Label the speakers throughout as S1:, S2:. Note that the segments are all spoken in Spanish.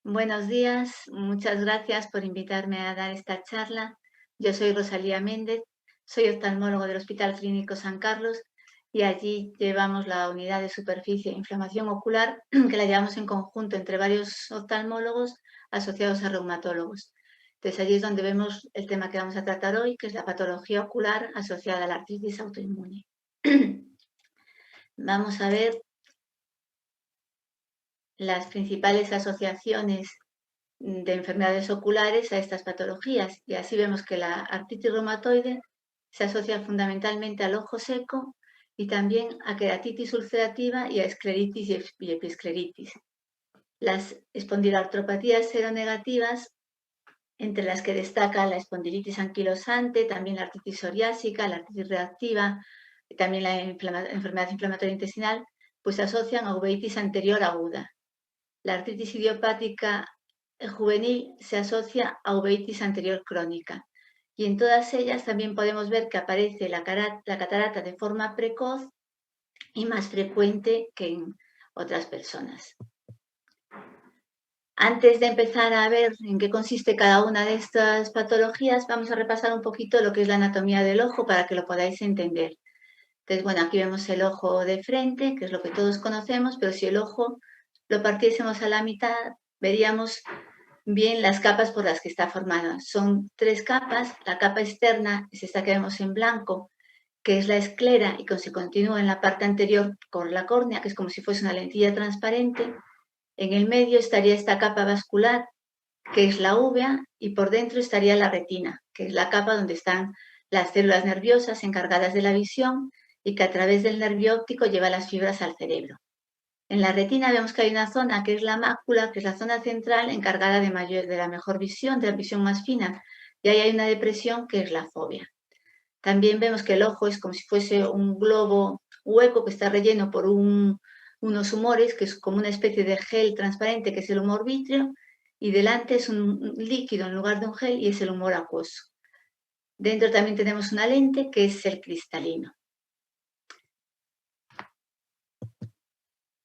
S1: Buenos días, muchas gracias por invitarme a dar esta charla. Yo soy Rosalía Méndez, soy oftalmólogo del Hospital Clínico San Carlos y allí llevamos la unidad de superficie e inflamación ocular que la llevamos en conjunto entre varios oftalmólogos asociados a reumatólogos. Entonces allí es donde vemos el tema que vamos a tratar hoy, que es la patología ocular asociada a la artritis autoinmune. Vamos a ver las principales asociaciones de enfermedades oculares a estas patologías. Y así vemos que la artritis reumatoide se asocia fundamentalmente al ojo seco y también a queratitis ulcerativa y a escleritis y episcleritis. Las espondiloartropatías seronegativas, entre las que destaca la espondilitis anquilosante, también la artritis psoriásica, la artritis reactiva, y también la enfermedad inflamatoria intestinal, pues se asocian a uveitis anterior aguda. La artritis idiopática juvenil se asocia a uveitis anterior crónica y en todas ellas también podemos ver que aparece la catarata de forma precoz y más frecuente que en otras personas. Antes de empezar a ver en qué consiste cada una de estas patologías, vamos a repasar un poquito lo que es la anatomía del ojo para que lo podáis entender. Entonces, bueno, aquí vemos el ojo de frente, que es lo que todos conocemos, pero si el ojo lo partiésemos a la mitad, veríamos bien las capas por las que está formada. Son 3 capas. La capa externa es esta que vemos en blanco, que es la esclera y que se continúa en la parte anterior con la córnea, que es como si fuese una lentilla transparente. En el medio estaría esta capa vascular, que es la úvea, y por dentro estaría la retina, que es la capa donde están las células nerviosas encargadas de la visión y que a través del nervio óptico lleva las fibras al cerebro. En la retina vemos que hay una zona que es la mácula, que es la zona central encargada de la mejor visión, de la visión más fina, y ahí hay una depresión que es la fobia. También vemos que el ojo es como si fuese un globo hueco que está relleno por unos humores, que es como una especie de gel transparente, que es el humor vítreo, y delante es un líquido en lugar de un gel y es el humor acuoso. Dentro también tenemos una lente que es el cristalino.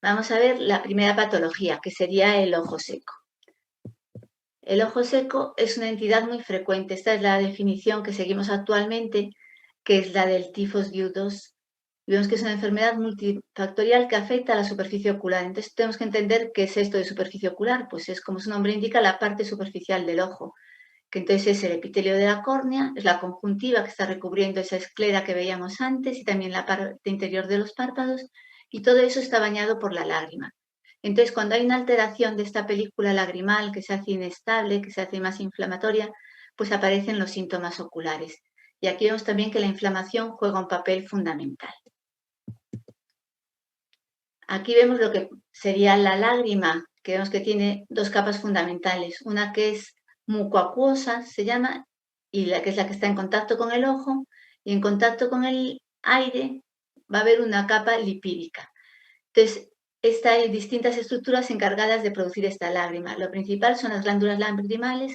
S1: Vamos a ver la primera patología, que sería el ojo seco. El ojo seco es una entidad muy frecuente. Esta es la definición que seguimos actualmente, que es la del tifus viudos. Vemos que es una enfermedad multifactorial que afecta a la superficie ocular. Entonces tenemos que entender qué es esto de superficie ocular. Pues es, como su nombre indica, la parte superficial del ojo, que entonces es el epitelio de la córnea, es la conjuntiva que está recubriendo esa esclera que veíamos antes y también la parte interior de los párpados, y todo eso está bañado por la lágrima. Entonces, cuando hay una alteración de esta película lagrimal que se hace inestable, que se hace más inflamatoria, pues aparecen los síntomas oculares. Y aquí vemos también que la inflamación juega un papel fundamental. Aquí vemos lo que sería la lágrima, que vemos que tiene 2 capas fundamentales, una que es mucoacuosa, se llama, y la que es la que está en contacto con el ojo, y en contacto con el aire va a haber una capa lipídica. Entonces, hay distintas estructuras encargadas de producir esta lágrima. Lo principal son las glándulas lagrimales,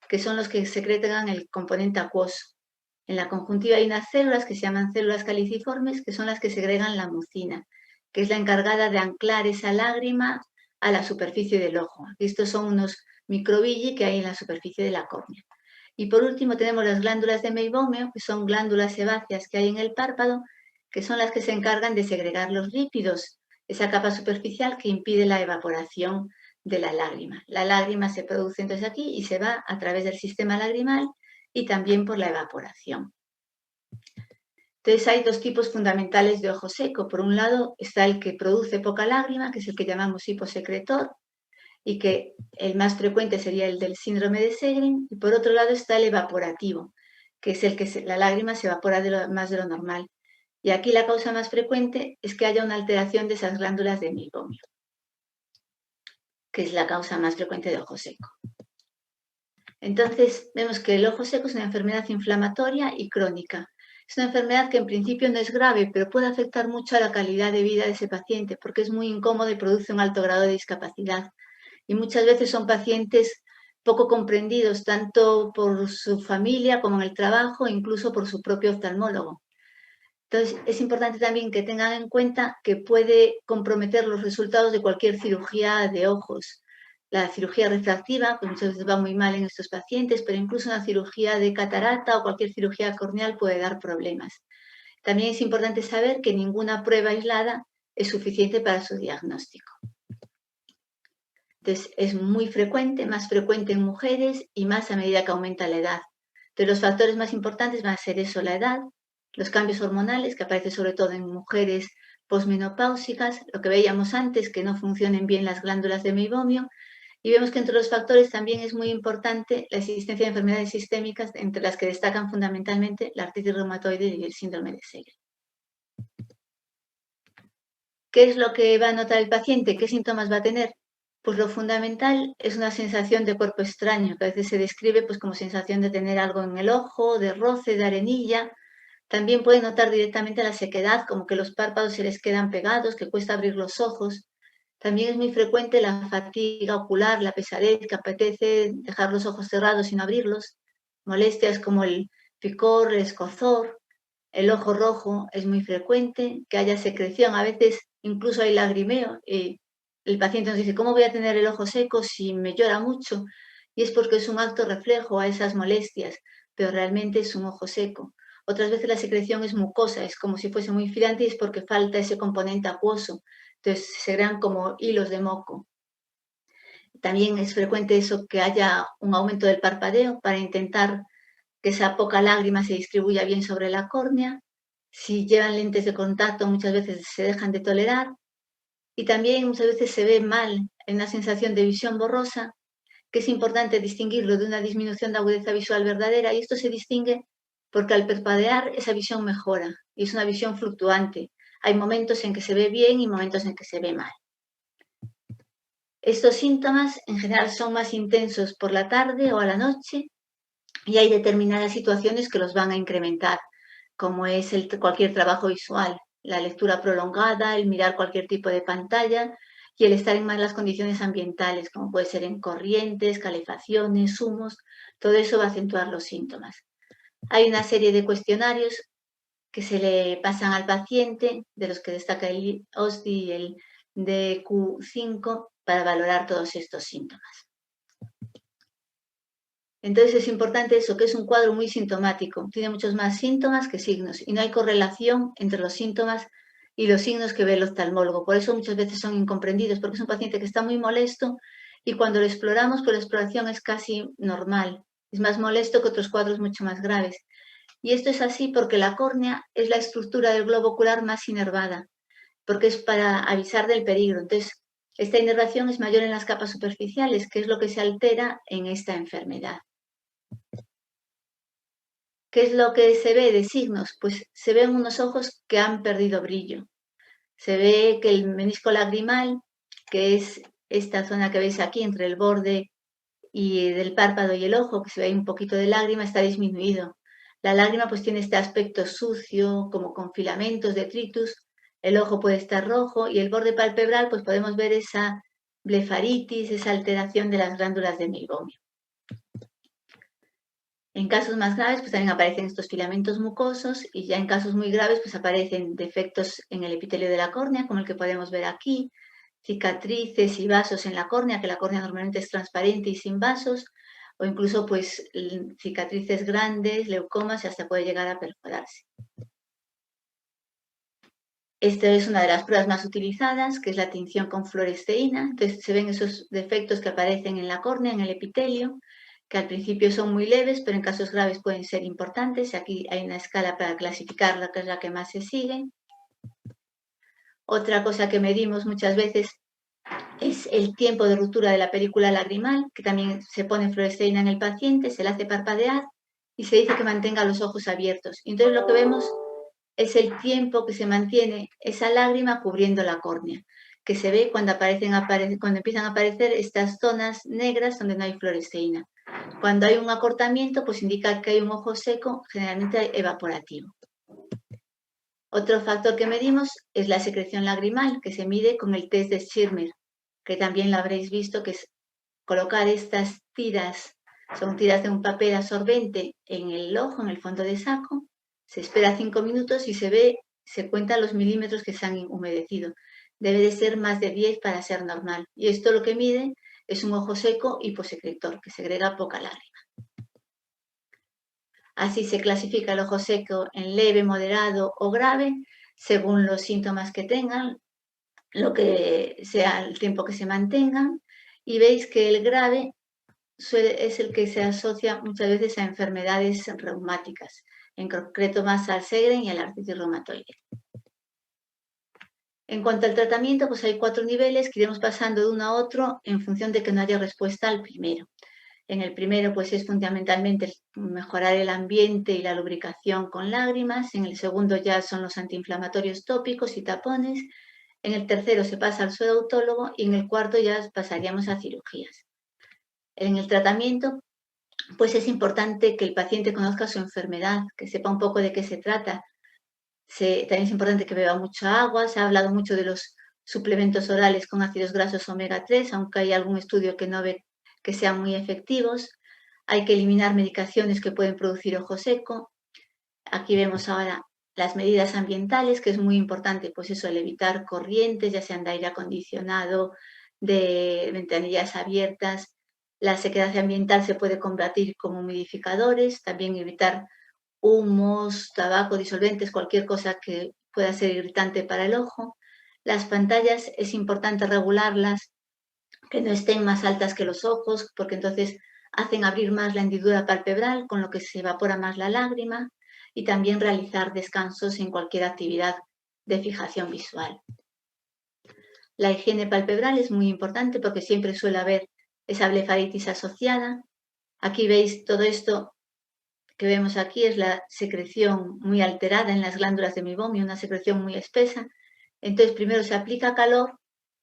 S1: que son los que secretan el componente acuoso. En la conjuntiva hay unas células que se llaman células caliciformes, que son las que segregan la mucina, que es la encargada de anclar esa lágrima a la superficie del ojo. Estos son unos microvilli que hay en la superficie de la córnea. Y por último tenemos las glándulas de Meibomian, que son glándulas sebáceas que hay en el párpado, que son las que se encargan de segregar los lípidos, esa capa superficial que impide la evaporación de la lágrima. La lágrima se produce entonces aquí y se va a través del sistema lagrimal y también por la evaporación. Entonces hay 2 tipos fundamentales de ojo seco. Por un lado está el que produce poca lágrima, que es el que llamamos hiposecretor, y que el más frecuente sería el del síndrome de Sjögren. Y por otro lado está el evaporativo, que es el que la lágrima se evapora más de lo normal. Y aquí la causa más frecuente es que haya una alteración de esas glándulas de Meibomian, que es la causa más frecuente de ojo seco. Entonces vemos que el ojo seco es una enfermedad inflamatoria y crónica. Es una enfermedad que en principio no es grave, pero puede afectar mucho a la calidad de vida de ese paciente porque es muy incómodo y produce un alto grado de discapacidad. Y muchas veces son pacientes poco comprendidos tanto por su familia como en el trabajo, incluso por su propio oftalmólogo. Entonces, es importante también que tengan en cuenta que puede comprometer los resultados de cualquier cirugía de ojos. La cirugía refractiva, pues muchas veces va muy mal en estos pacientes, pero incluso una cirugía de catarata o cualquier cirugía corneal puede dar problemas. También es importante saber que ninguna prueba aislada es suficiente para su diagnóstico. Entonces, es muy frecuente, más frecuente en mujeres y más a medida que aumenta la edad. Entonces, los factores más importantes van a ser eso, la edad, los cambios hormonales, que aparecen sobre todo en mujeres posmenopáusicas, lo que veíamos antes, que no funcionen bien las glándulas de meibomio, y vemos que entre los factores también es muy importante la existencia de enfermedades sistémicas, entre las que destacan fundamentalmente la artritis reumatoide y el síndrome de Segre. ¿Qué es lo que va a notar el paciente? ¿Qué síntomas va a tener? Pues lo fundamental es una sensación de cuerpo extraño, que a veces se describe pues, como sensación de tener algo en el ojo, de roce, de arenilla. También puede notar directamente la sequedad, como que los párpados se les quedan pegados, que cuesta abrir los ojos. También es muy frecuente la fatiga ocular, la pesadez, que apetece dejar los ojos cerrados sin abrirlos. Molestias como el picor, el escozor, el ojo rojo es muy frecuente, que haya secreción, a veces incluso hay lagrimeo. El paciente nos dice, ¿cómo voy a tener el ojo seco si me llora mucho? Y es porque es un acto reflejo a esas molestias, pero realmente es un ojo seco. Otras veces la secreción es mucosa, es como si fuese muy filante y es porque falta ese componente acuoso. Entonces se crean como hilos de moco. También es frecuente eso que haya un aumento del parpadeo para intentar que esa poca lágrima se distribuya bien sobre la córnea. Si llevan lentes de contacto muchas veces se dejan de tolerar y también muchas veces se ve mal, en una sensación de visión borrosa, que es importante distinguirlo de una disminución de agudeza visual verdadera y esto se distingue porque al parpadear esa visión mejora y es una visión fluctuante. Hay momentos en que se ve bien y momentos en que se ve mal. Estos síntomas en general son más intensos por la tarde o a la noche y hay determinadas situaciones que los van a incrementar, como es cualquier trabajo visual, la lectura prolongada, el mirar cualquier tipo de pantalla y el estar en malas condiciones ambientales, como puede ser en corrientes, calefacciones, humos, todo eso va a acentuar los síntomas. Hay una serie de cuestionarios que se le pasan al paciente, de los que destaca el OSDI y el DQ5, para valorar todos estos síntomas. Entonces es importante eso, que es un cuadro muy sintomático, tiene muchos más síntomas que signos y no hay correlación entre los síntomas y los signos que ve el oftalmólogo. Por eso muchas veces son incomprendidos, porque es un paciente que está muy molesto y cuando lo exploramos, pues la exploración es casi normal. Es más molesto que otros cuadros mucho más graves. Y esto es así porque la córnea es la estructura del globo ocular más inervada, porque es para avisar del peligro. Entonces, esta inervación es mayor en las capas superficiales, que es lo que se altera en esta enfermedad. ¿Qué es lo que se ve de signos? Pues se ven unos ojos que han perdido brillo. Se ve que el menisco lagrimal, que es esta zona que veis aquí entre el borde y del párpado y el ojo, que se ve un poquito de lágrima, está disminuido. La lágrima pues tiene este aspecto sucio, como con filamentos, detritus. El ojo puede estar rojo y el borde palpebral pues podemos ver esa blefaritis, esa alteración de las glándulas de meibomio. En casos más graves, pues también aparecen estos filamentos mucosos y ya en casos muy graves, pues aparecen defectos en el epitelio de la córnea, como el que podemos ver aquí, cicatrices y vasos en la córnea, que la córnea normalmente es transparente y sin vasos, o incluso pues cicatrices grandes, leucomas y hasta puede llegar a perforarse. Esta es una de las pruebas más utilizadas, que es la tinción con fluoresceína. Entonces se ven esos defectos que aparecen en la córnea, en el epitelio, que al principio son muy leves, pero en casos graves pueden ser importantes. Aquí hay una escala para clasificarla, que es la que más se sigue. Otra cosa que medimos muchas veces es el tiempo de ruptura de la película lagrimal, que también se pone fluoresceína en el paciente, se le hace parpadear y se dice que mantenga los ojos abiertos. Entonces lo que vemos es el tiempo que se mantiene esa lágrima cubriendo la córnea, que se ve cuando empiezan a aparecer estas zonas negras donde no hay fluoresceína. Cuando hay un acortamiento, pues indica que hay un ojo seco, generalmente evaporativo. Otro factor que medimos es la secreción lagrimal, que se mide con el test de Schirmer, que también lo habréis visto, que es colocar estas tiras, son tiras de un papel absorbente en el ojo, en el fondo de saco, se espera 5 minutos y se cuentan los milímetros que se han humedecido. Debe de ser más de 10 para ser normal. Y esto lo que mide es un ojo seco hiposecretor, que segrega poca lágrima. Así se clasifica el ojo seco en leve, moderado o grave, según los síntomas que tengan, lo que sea el tiempo que se mantengan, y veis que el grave es el que se asocia muchas veces a enfermedades reumáticas, en concreto más al Sjögren y a la artritis reumatoide. En cuanto al tratamiento, pues hay 4 niveles que iremos pasando de uno a otro en función de que no haya respuesta al primero. En el primero, pues es fundamentalmente mejorar el ambiente y la lubricación con lágrimas. En el segundo ya son los antiinflamatorios tópicos y tapones. En el tercero se pasa al sueroautólogo y en el cuarto ya pasaríamos a cirugías. En el tratamiento, pues es importante que el paciente conozca su enfermedad, que sepa un poco de qué se trata. También es importante que beba mucha agua. Se ha hablado mucho de los suplementos orales con ácidos grasos omega 3, aunque hay algún estudio que no ve que sean muy efectivos. Hay que eliminar medicaciones que pueden producir ojo seco. Aquí vemos ahora las medidas ambientales, que es muy importante, pues eso, el evitar corrientes, ya sean de aire acondicionado, de ventanillas abiertas. La sequedad ambiental se puede combatir con humidificadores, también evitar humos, tabaco, disolventes, cualquier cosa que pueda ser irritante para el ojo. Las pantallas es importante regularlas, que no estén más altas que los ojos, porque entonces hacen abrir más la hendidura palpebral, con lo que se evapora más la lágrima, y también realizar descansos en cualquier actividad de fijación visual. La higiene palpebral es muy importante porque siempre suele haber esa blefaritis asociada. Aquí veis todo esto que vemos aquí es la secreción muy alterada en las glándulas de meiomio, una secreción muy espesa. Entonces, primero se aplica calor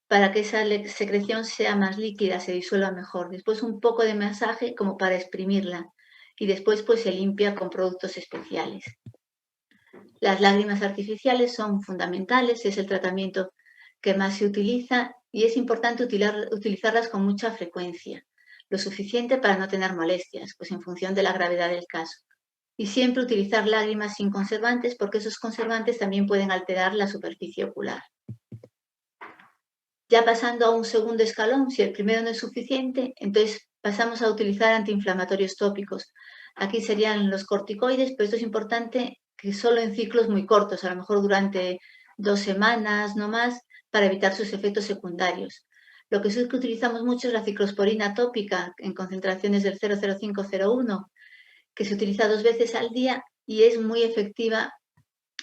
S1: para que esa secreción sea más líquida, se disuelva mejor. Después un poco de masaje como para exprimirla. Y después pues se limpia con productos especiales. Las lágrimas artificiales son fundamentales, es el tratamiento que más se utiliza y es importante utilizarlas con mucha frecuencia, lo suficiente para no tener molestias, pues en función de la gravedad del caso. Y siempre utilizar lágrimas sin conservantes, porque esos conservantes también pueden alterar la superficie ocular. Ya pasando a un segundo escalón, si el primero no es suficiente, entonces pasamos a utilizar antiinflamatorios tópicos. Aquí serían los corticoides, pero esto es importante que solo en ciclos muy cortos, a lo mejor durante 2 semanas, no más, para evitar sus efectos secundarios. Lo que sí que utilizamos mucho es la ciclosporina tópica en concentraciones del 0,0501, que se utiliza 2 veces al día y es muy efectiva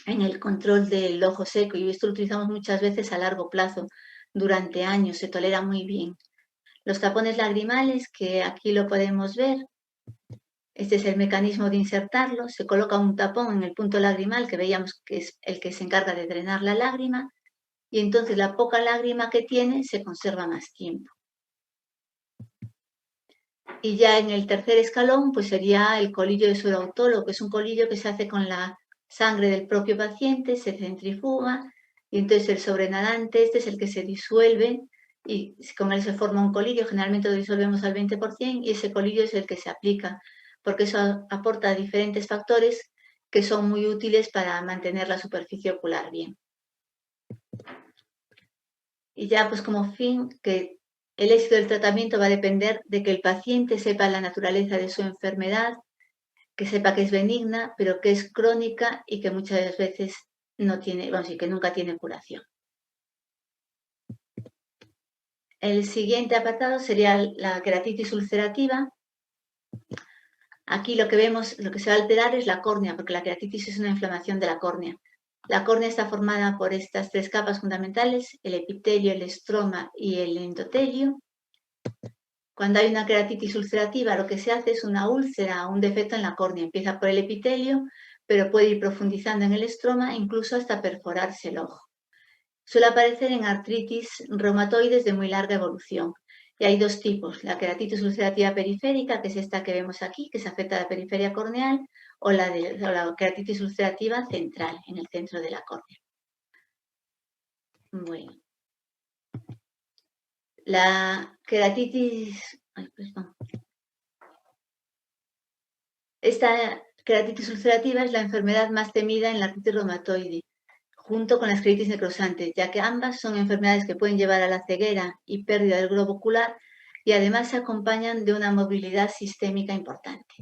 S1: en el control del ojo seco, y esto lo utilizamos muchas veces a largo plazo, durante años, se tolera muy bien. Los tapones lagrimales, que aquí lo podemos ver, este es el mecanismo de insertarlo, se coloca un tapón en el punto lagrimal, que veíamos que es el que se encarga de drenar la lágrima, y entonces la poca lágrima que tiene se conserva más tiempo. Y ya en el tercer escalón, pues sería el colillo de sueroautólogo, que es un colillo que se hace con la sangre del propio paciente, se centrifuga, y entonces el sobrenadante, este es el que se disuelve, y con él se forma un colillo, generalmente lo disolvemos al 20%, y ese colillo es el que se aplica, porque eso aporta diferentes factores que son muy útiles para mantener la superficie ocular bien. Y ya pues como fin, que el éxito del tratamiento va a depender de que el paciente sepa la naturaleza de su enfermedad, que sepa que es benigna, pero que es crónica y que muchas veces no tiene, vamos, y que nunca tiene curación. El siguiente apartado sería la queratitis ulcerativa. Aquí lo que vemos, lo que se va a alterar es la córnea, porque la queratitis es una inflamación de la córnea. La córnea está formada por estas 3 capas fundamentales, el epitelio, el estroma y el endotelio. Cuando hay una queratitis ulcerativa, lo que se hace es una úlcera, un defecto en la córnea. Empieza por el epitelio, pero puede ir profundizando en el estroma, incluso hasta perforarse el ojo. Suele aparecer en artritis reumatoides de muy larga evolución. Y hay 2 tipos, la queratitis ulcerativa periférica, que es esta que vemos aquí, que se afecta a la periferia corneal, o la queratitis ulcerativa central, en el centro de la córnea. Bueno. La queratitis... Esta queratitis ulcerativa es la enfermedad más temida en la artritis reumatoide, junto con la escleritis necrosante, ya que ambas son enfermedades que pueden llevar a la ceguera y pérdida del globo ocular, y además se acompañan de una movilidad sistémica importante.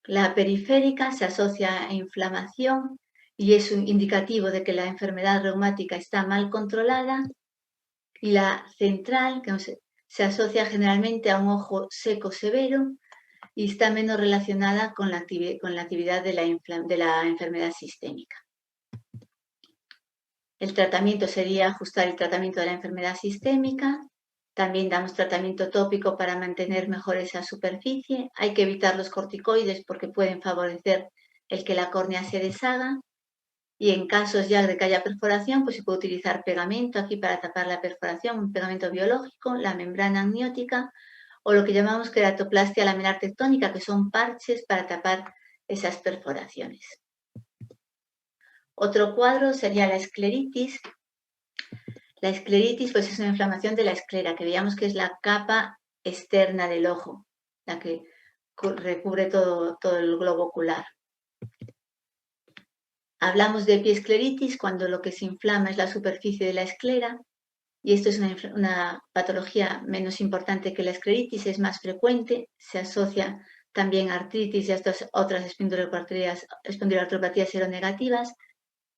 S1: La periférica se asocia a inflamación y es un indicativo de que la enfermedad reumática está mal controlada, y la central, que se asocia generalmente a un ojo seco severo y está menos relacionada con la actividad de la enfermedad sistémica. El tratamiento sería ajustar el tratamiento de la enfermedad sistémica. También damos tratamiento tópico para mantener mejor esa superficie. Hay que evitar los corticoides porque pueden favorecer el que la córnea se deshaga. Y en casos ya de que haya perforación, pues se puede utilizar pegamento aquí para tapar la perforación, un pegamento biológico, la membrana amniótica o lo que llamamos queratoplastia laminar tectónica, que son parches para tapar esas perforaciones. Otro cuadro sería la escleritis. La escleritis pues, es una inflamación de la esclera, que veíamos que es la capa externa del ojo, la que recubre todo el globo ocular. Hablamos de epiescleritis cuando lo que se inflama es la superficie de la esclera, y esto es una patología menos importante que la escleritis, es más frecuente, se asocia también a artritis y a estas otras espondiloartropatías seronegativas.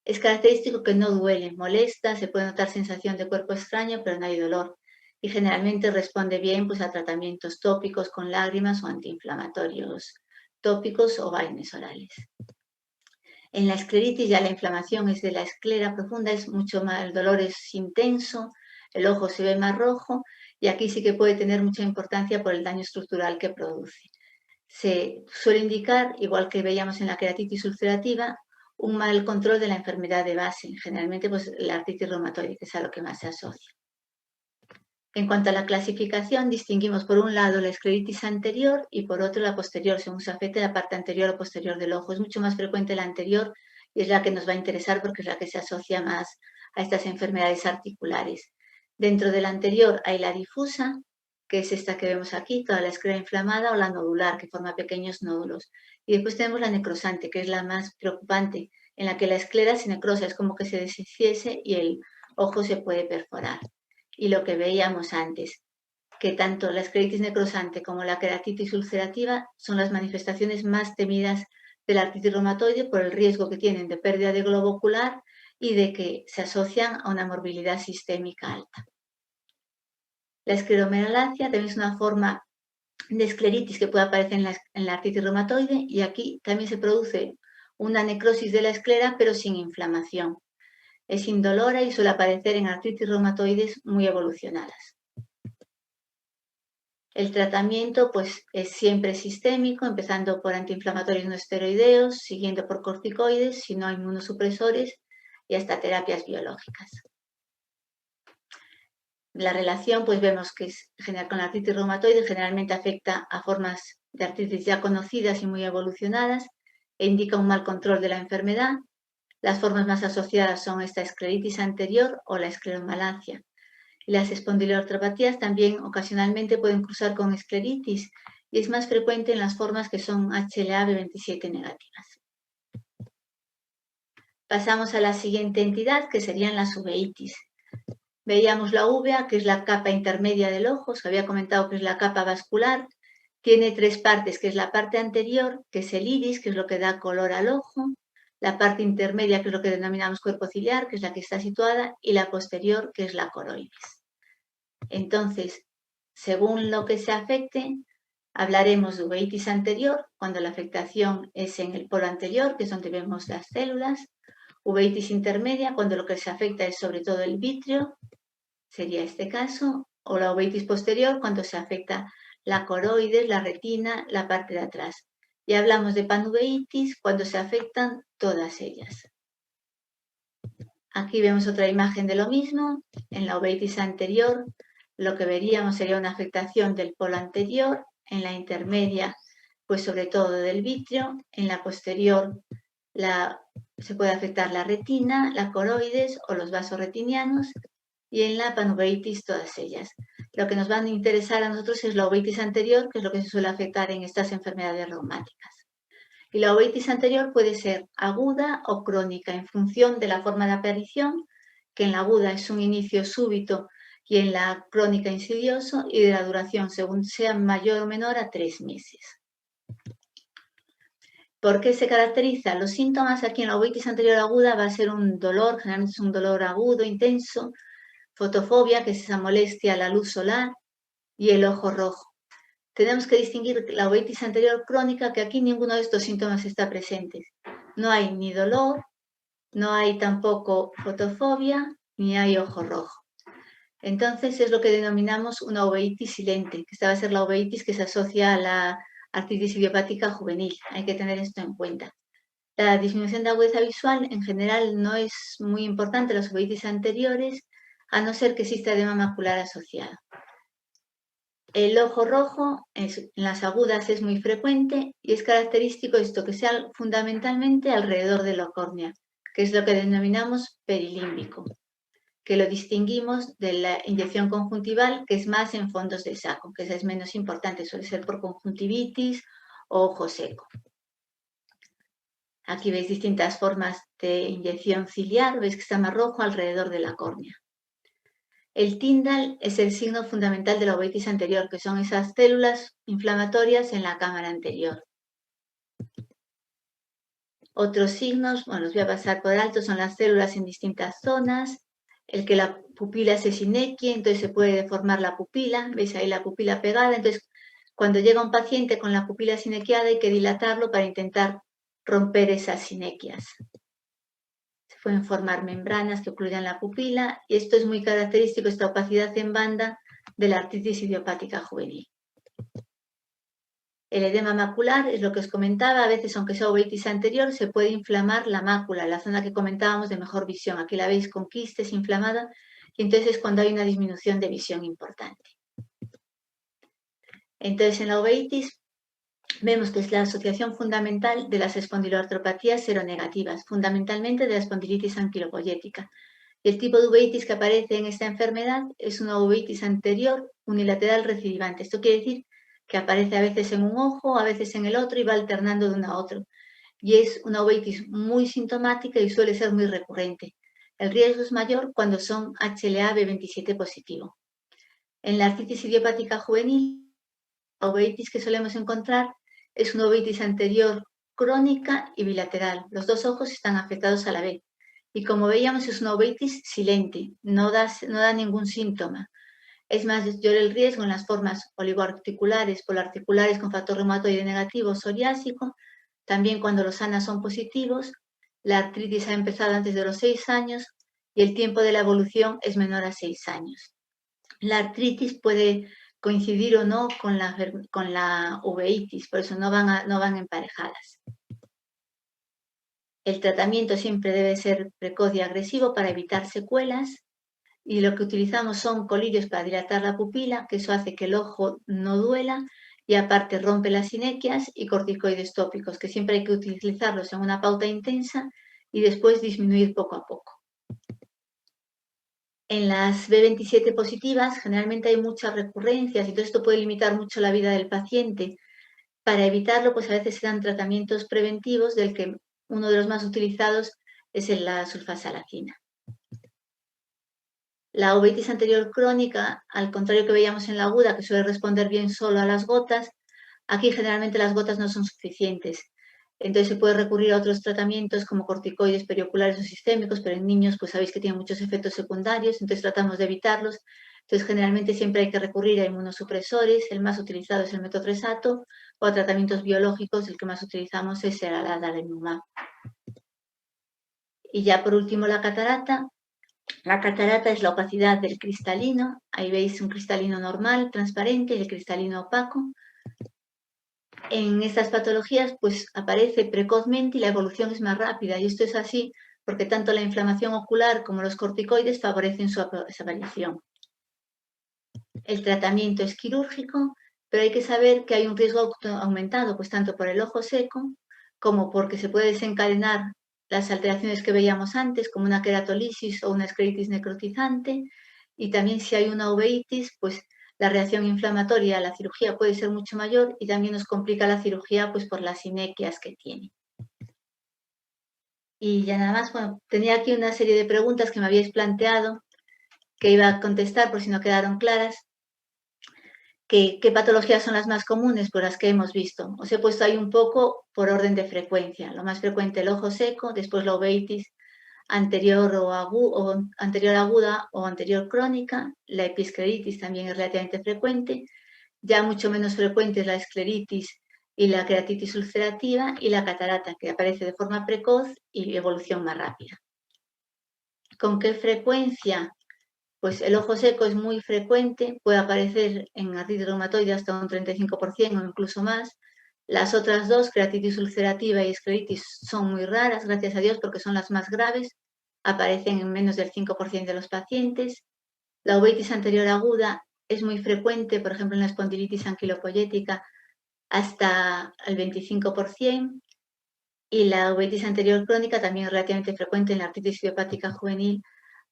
S1: Es característico que no duele, molesta, se puede notar sensación de cuerpo extraño, pero no hay dolor. Y generalmente responde bien pues, a tratamientos tópicos con lágrimas o antiinflamatorios tópicos o vaines orales. En la escleritis ya la inflamación es de la esclera profunda, es mucho más, el dolor es intenso, el ojo se ve más rojo y aquí sí que puede tener mucha importancia por el daño estructural que produce. Se suele indicar, igual que veíamos en la queratitis ulcerativa, un mal control de la enfermedad de base, generalmente pues, la artritis reumatoide, que es a lo que más se asocia. En cuanto a la clasificación, distinguimos por un lado la escleritis anterior y por otro la posterior, según se afecte la parte anterior o posterior del ojo. Es mucho más frecuente la anterior y es la que nos va a interesar porque es la que se asocia más a estas enfermedades articulares. Dentro de la anterior hay la difusa, que es esta que vemos aquí, toda la esclera inflamada, o la nodular, que forma pequeños nódulos. Y después tenemos la necrosante, que es la más preocupante, en la que la esclera se necrosa, es como que se deshiciese y el ojo se puede perforar. Y lo que veíamos antes, que tanto la escleritis necrosante como la queratitis ulcerativa son las manifestaciones más temidas de la artritis reumatoide por el riesgo que tienen de pérdida de globo ocular y de que se asocian a una morbilidad sistémica alta. La escleromelacia también es una forma de escleritis que puede aparecer en la artritis reumatoide y aquí también se produce una necrosis de la esclera pero sin inflamación. Es indolora y suele aparecer en artritis reumatoides muy evolucionadas. El tratamiento pues, es siempre sistémico, empezando por antiinflamatorios no esteroideos, siguiendo por corticoides, si no hay inmunosupresores, y hasta terapias biológicas. La relación, pues vemos que es con la artritis reumatoide, generalmente afecta a formas de artritis ya conocidas y muy evolucionadas e indica un mal control de la enfermedad. Las formas más asociadas son esta escleritis anterior o la escleromalacia. Y las espondiloartropatías también ocasionalmente pueden cruzar con escleritis y es más frecuente en las formas que son HLA-B27 negativas. Pasamos a la siguiente entidad, que serían las uveitis. Veíamos la uvea, que es la capa intermedia del ojo, os había comentado que es la capa vascular. Tiene tres partes, que es la parte anterior, que es el iris, que es lo que da color al ojo, la parte intermedia, que es lo que denominamos cuerpo ciliar, que es la que está situada, y la posterior, que es la coroides. Entonces, según lo que se afecte, hablaremos de uveitis anterior, cuando la afectación es en el polo anterior, que es donde vemos las células. Uveitis intermedia, cuando lo que se afecta es sobre todo el vítreo, sería este caso, o la uveitis posterior, cuando se afecta la coroides, la retina, la parte de atrás. Y hablamos de panuveitis cuando se afectan todas ellas. Aquí vemos otra imagen de lo mismo. En la uveitis anterior, lo que veríamos sería una afectación del polo anterior, en la intermedia, pues sobre todo del vítreo, en la posterior se puede afectar la retina, la coroides o los vasos retinianos, y en la panuveitis todas ellas. Lo que nos van a interesar a nosotros es la uveitis anterior, que es lo que se suele afectar en estas enfermedades reumáticas. Y la uveitis anterior puede ser aguda o crónica en función de la forma de aparición, que en la aguda es un inicio súbito y en la crónica insidioso, y de la duración, según sea mayor o menor a 3 meses. ¿Por qué se caracteriza? Los síntomas aquí en la uveitis anterior aguda va a ser un dolor, generalmente es un dolor agudo, intenso, fotofobia, que es esa molestia a la luz solar, y el ojo rojo. Tenemos que distinguir la uveitis anterior crónica, que aquí ninguno de estos síntomas está presente. No hay ni dolor, no hay tampoco fotofobia, ni hay ojo rojo. Entonces es lo que denominamos una uveitis silente, que esta va a ser la uveitis que se asocia a la artritis idiopática juvenil. Hay que tener esto en cuenta. La disminución de agudeza visual en general no es muy importante en las uveitis anteriores, a no ser que exista edema macular asociado. El ojo rojo en las agudas es muy frecuente y es característico esto que sea fundamentalmente alrededor de la córnea, que es lo que denominamos perilímbico, que lo distinguimos de la inyección conjuntival, que es más en fondos de saco, que esa es menos importante, suele ser por conjuntivitis o ojo seco. Aquí veis distintas formas de inyección ciliar, veis que está más rojo alrededor de la córnea. El Tyndall es el signo fundamental de la uveitis anterior, que son esas células inflamatorias en la cámara anterior. Otros signos, bueno, los voy a pasar por alto, son las células en distintas zonas, el que la pupila se sinequie, entonces se puede deformar la pupila, veis ahí la pupila pegada, entonces cuando llega un paciente con la pupila sinequiada hay que dilatarlo para intentar romper esas sinequias. Se pueden formar membranas que ocluyan la pupila y esto es muy característico, esta opacidad en banda de la artritis idiopática juvenil. El edema macular es lo que os comentaba, a veces aunque sea uveitis anterior se puede inflamar la mácula, la zona que comentábamos de mejor visión. Aquí la veis con quistes inflamada y entonces es cuando hay una disminución de visión importante. Entonces en la uveitis vemos que es la asociación fundamental de las espondiloartropatías seronegativas, fundamentalmente de la espondilitis anquilopoyética. El tipo de uveitis que aparece en esta enfermedad es una uveitis anterior unilateral recidivante. Esto quiere decir que aparece a veces en un ojo, a veces en el otro y va alternando de uno a otro. Y es una uveitis muy sintomática y suele ser muy recurrente. El riesgo es mayor cuando son HLA-B27 positivo. En la artritis idiopática juvenil, la uveitis que solemos encontrar es una uveitis anterior crónica y bilateral. Los dos ojos están afectados a la vez. Y como veíamos, es una uveitis silente, no da ningún síntoma. Es más mayor el riesgo en las formas oligoarticulares, polarticulares con factor reumatoide negativo psoriásico, también cuando los ANA son positivos, la artritis ha empezado antes de los 6 años y el tiempo de la evolución es menor a 6 años. La artritis puede coincidir o no con la uveitis, por eso no van emparejadas. El tratamiento siempre debe ser precoz y agresivo para evitar secuelas y lo que utilizamos son colirios para dilatar la pupila, que eso hace que el ojo no duela y aparte rompe las sinequias y corticoides tópicos, que siempre hay que utilizarlos en una pauta intensa y después disminuir poco a poco. En las B27 positivas generalmente hay muchas recurrencias y todo esto puede limitar mucho la vida del paciente. Para evitarlo, pues a veces se dan tratamientos preventivos, del que uno de los más utilizados es la sulfasalacina. La uveitis anterior crónica, al contrario que veíamos en la aguda, que suele responder bien solo a las gotas, aquí generalmente las gotas no son suficientes. Entonces se puede recurrir a otros tratamientos como corticoides perioculares o sistémicos, pero en niños pues sabéis que tienen muchos efectos secundarios, entonces tratamos de evitarlos. Entonces generalmente siempre hay que recurrir a inmunosupresores, el más utilizado es el metotrexato, o a tratamientos biológicos, el que más utilizamos es el adalimumab. Y ya por último la catarata. La catarata es la opacidad del cristalino. Ahí veis un cristalino normal, transparente, y el cristalino opaco. En estas patologías pues aparece precozmente y la evolución es más rápida. Y esto es así porque tanto la inflamación ocular como los corticoides favorecen su aparición. El tratamiento es quirúrgico, pero hay que saber que hay un riesgo aumentado, pues tanto por el ojo seco como porque se puede desencadenar las alteraciones que veíamos antes, como una queratolisis o una escleritis necrotizante, y también si hay una uveitis, pues la reacción inflamatoria a la cirugía puede ser mucho mayor y también nos complica la cirugía pues por las sinequias que tiene. Y ya nada más, bueno, tenía aquí una serie de preguntas que me habíais planteado que iba a contestar por si no quedaron claras. ¿Qué patologías son las más comunes? Por las que hemos visto. Os he puesto ahí un poco por orden de frecuencia. Lo más frecuente, el ojo seco, después la uveitis anterior anterior aguda o anterior crónica. La episcleritis también es relativamente frecuente. Ya mucho menos frecuente es la escleritis y la queratitis ulcerativa y la catarata, que aparece de forma precoz y evolución más rápida. ¿Con qué frecuencia? Pues el ojo seco es muy frecuente, puede aparecer en artritis reumatoide hasta un 35% o incluso más. Las otras dos, queratitis ulcerativa y escleritis, son muy raras, gracias a Dios, porque son las más graves. Aparecen en menos del 5% de los pacientes. La uveitis anterior aguda es muy frecuente, por ejemplo, en la espondilitis anquilopoyética, hasta el 25%. Y la uveitis anterior crónica también es relativamente frecuente en la artritis idiopática juvenil,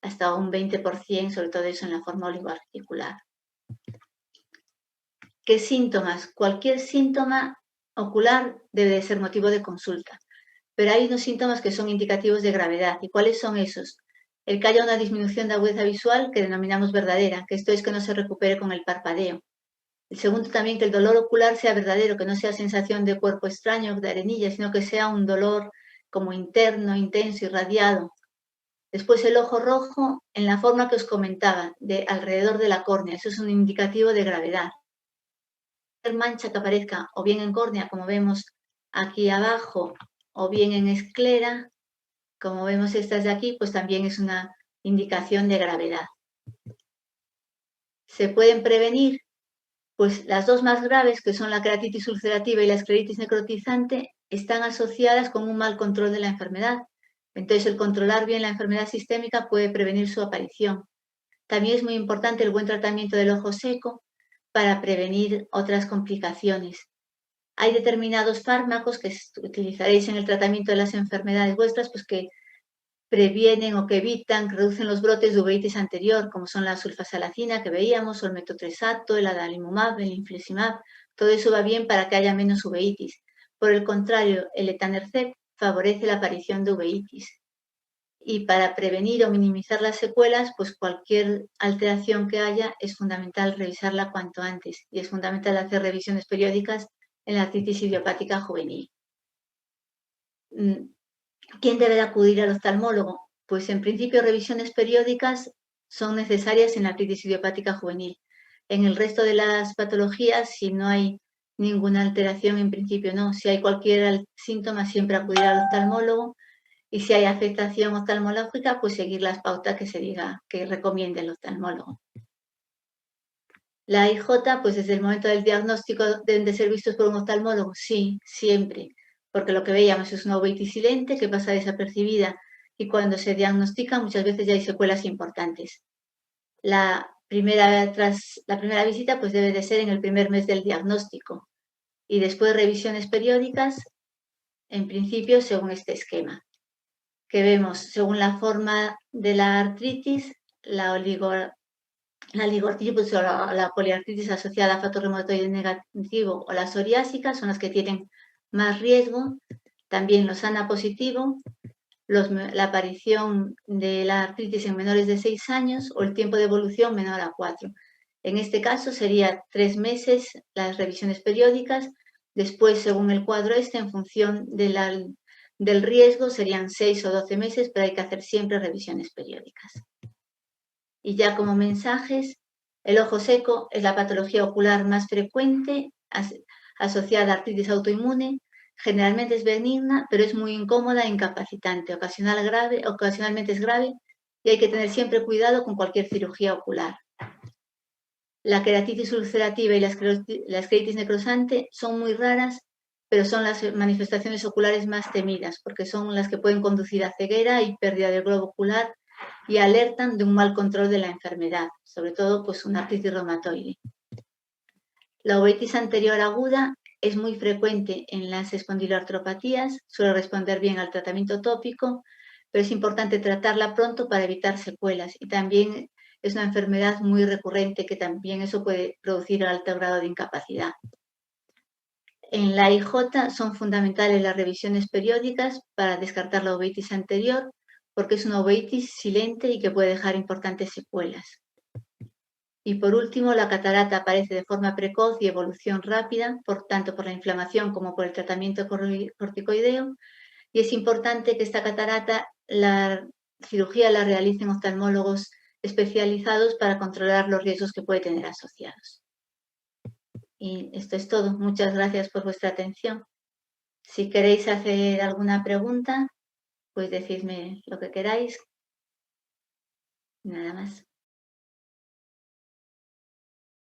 S1: hasta un 20%, sobre todo eso en la forma oligoarticular. ¿Qué síntomas? Cualquier síntoma ocular debe de ser motivo de consulta, pero hay unos síntomas que son indicativos de gravedad. ¿Y cuáles son esos? El que haya una disminución de agudeza visual, que denominamos verdadera, que esto es que no se recupere con el parpadeo. El segundo también, que el dolor ocular sea verdadero, que no sea sensación de cuerpo extraño, de arenilla, sino que sea un dolor como interno, intenso, irradiado. Después el ojo rojo en la forma que os comentaba, de alrededor de la córnea. Eso es un indicativo de gravedad. Cualquier mancha que aparezca o bien en córnea, como vemos aquí abajo, o bien en esclera, como vemos estas de aquí, pues también es una indicación de gravedad. ¿Se pueden prevenir? Pues las dos más graves, que son la queratitis ulcerativa y la escleritis necrotizante, están asociadas con un mal control de la enfermedad. Entonces, el controlar bien la enfermedad sistémica puede prevenir su aparición. También es muy importante el buen tratamiento del ojo seco para prevenir otras complicaciones. Hay determinados fármacos que utilizaréis en el tratamiento de las enfermedades vuestras, pues que previenen o que evitan, que reducen los brotes de uveitis anterior, como son la sulfasalacina que veíamos, o el metotrexato, el adalimumab, el infliximab. Todo eso va bien para que haya menos uveitis. Por el contrario, el etanercept favorece la aparición de uveitis. Y para prevenir o minimizar las secuelas, pues cualquier alteración que haya es fundamental revisarla cuanto antes. Y es fundamental hacer revisiones periódicas en la artritis idiopática juvenil. ¿Quién debe de acudir al oftalmólogo? Pues en principio revisiones periódicas son necesarias en la artritis idiopática juvenil. En el resto de las patologías, si no hay ninguna alteración, en principio no. Si hay cualquier síntoma, siempre acudir al oftalmólogo. Y si hay afectación oftalmológica, pues seguir las pautas que se diga, que recomiende el oftalmólogo. La IJ, pues desde el momento del diagnóstico, ¿deben de ser vistos por un oftalmólogo? Sí, siempre, porque lo que veíamos es una uveitis silente que pasa desapercibida y cuando se diagnostica muchas veces ya hay secuelas importantes. La primera visita pues debe de ser en el primer mes del diagnóstico y después revisiones periódicas, en principio según este esquema, que vemos según la forma de la artritis, la ligoartritis o la poliartritis asociada a factor reumatoide negativo o la psoriásica son las que tienen más riesgo. También los ANA positivo, la aparición de la artritis en menores de 6 años o el tiempo de evolución menor a 4. En este caso sería 3 meses las revisiones periódicas. Después, según el cuadro en función del riesgo, serían 6 o 12 meses, pero hay que hacer siempre revisiones periódicas. Y ya como mensajes, el ojo seco es la patología ocular más frecuente asociada a artritis autoinmune. Generalmente es benigna, pero es muy incómoda e incapacitante. Ocasionalmente es grave y hay que tener siempre cuidado con cualquier cirugía ocular. La queratitis ulcerativa y la escleritis necrosante son muy raras, pero son las manifestaciones oculares más temidas, porque son las que pueden conducir a ceguera y pérdida del globo ocular y alertan de un mal control de la enfermedad, sobre todo pues una artritis reumatoide. La uveitis anterior aguda es muy frecuente en las espondiloartropatías, suele responder bien al tratamiento tópico, pero es importante tratarla pronto para evitar secuelas y también es una enfermedad muy recurrente que también eso puede producir alto grado de incapacidad. En la IJ son fundamentales las revisiones periódicas para descartar la uveitis anterior, porque es una uveitis silente y que puede dejar importantes secuelas. Y por último, la catarata aparece de forma precoz y evolución rápida, tanto por la inflamación como por el tratamiento corticoideo. Y es importante que esta catarata, la cirugía la realicen oftalmólogos especializados para controlar los riesgos que puede tener asociados. Y esto es todo. Muchas gracias por vuestra atención. Si queréis hacer alguna pregunta, pues decidme lo que queráis. Nada más.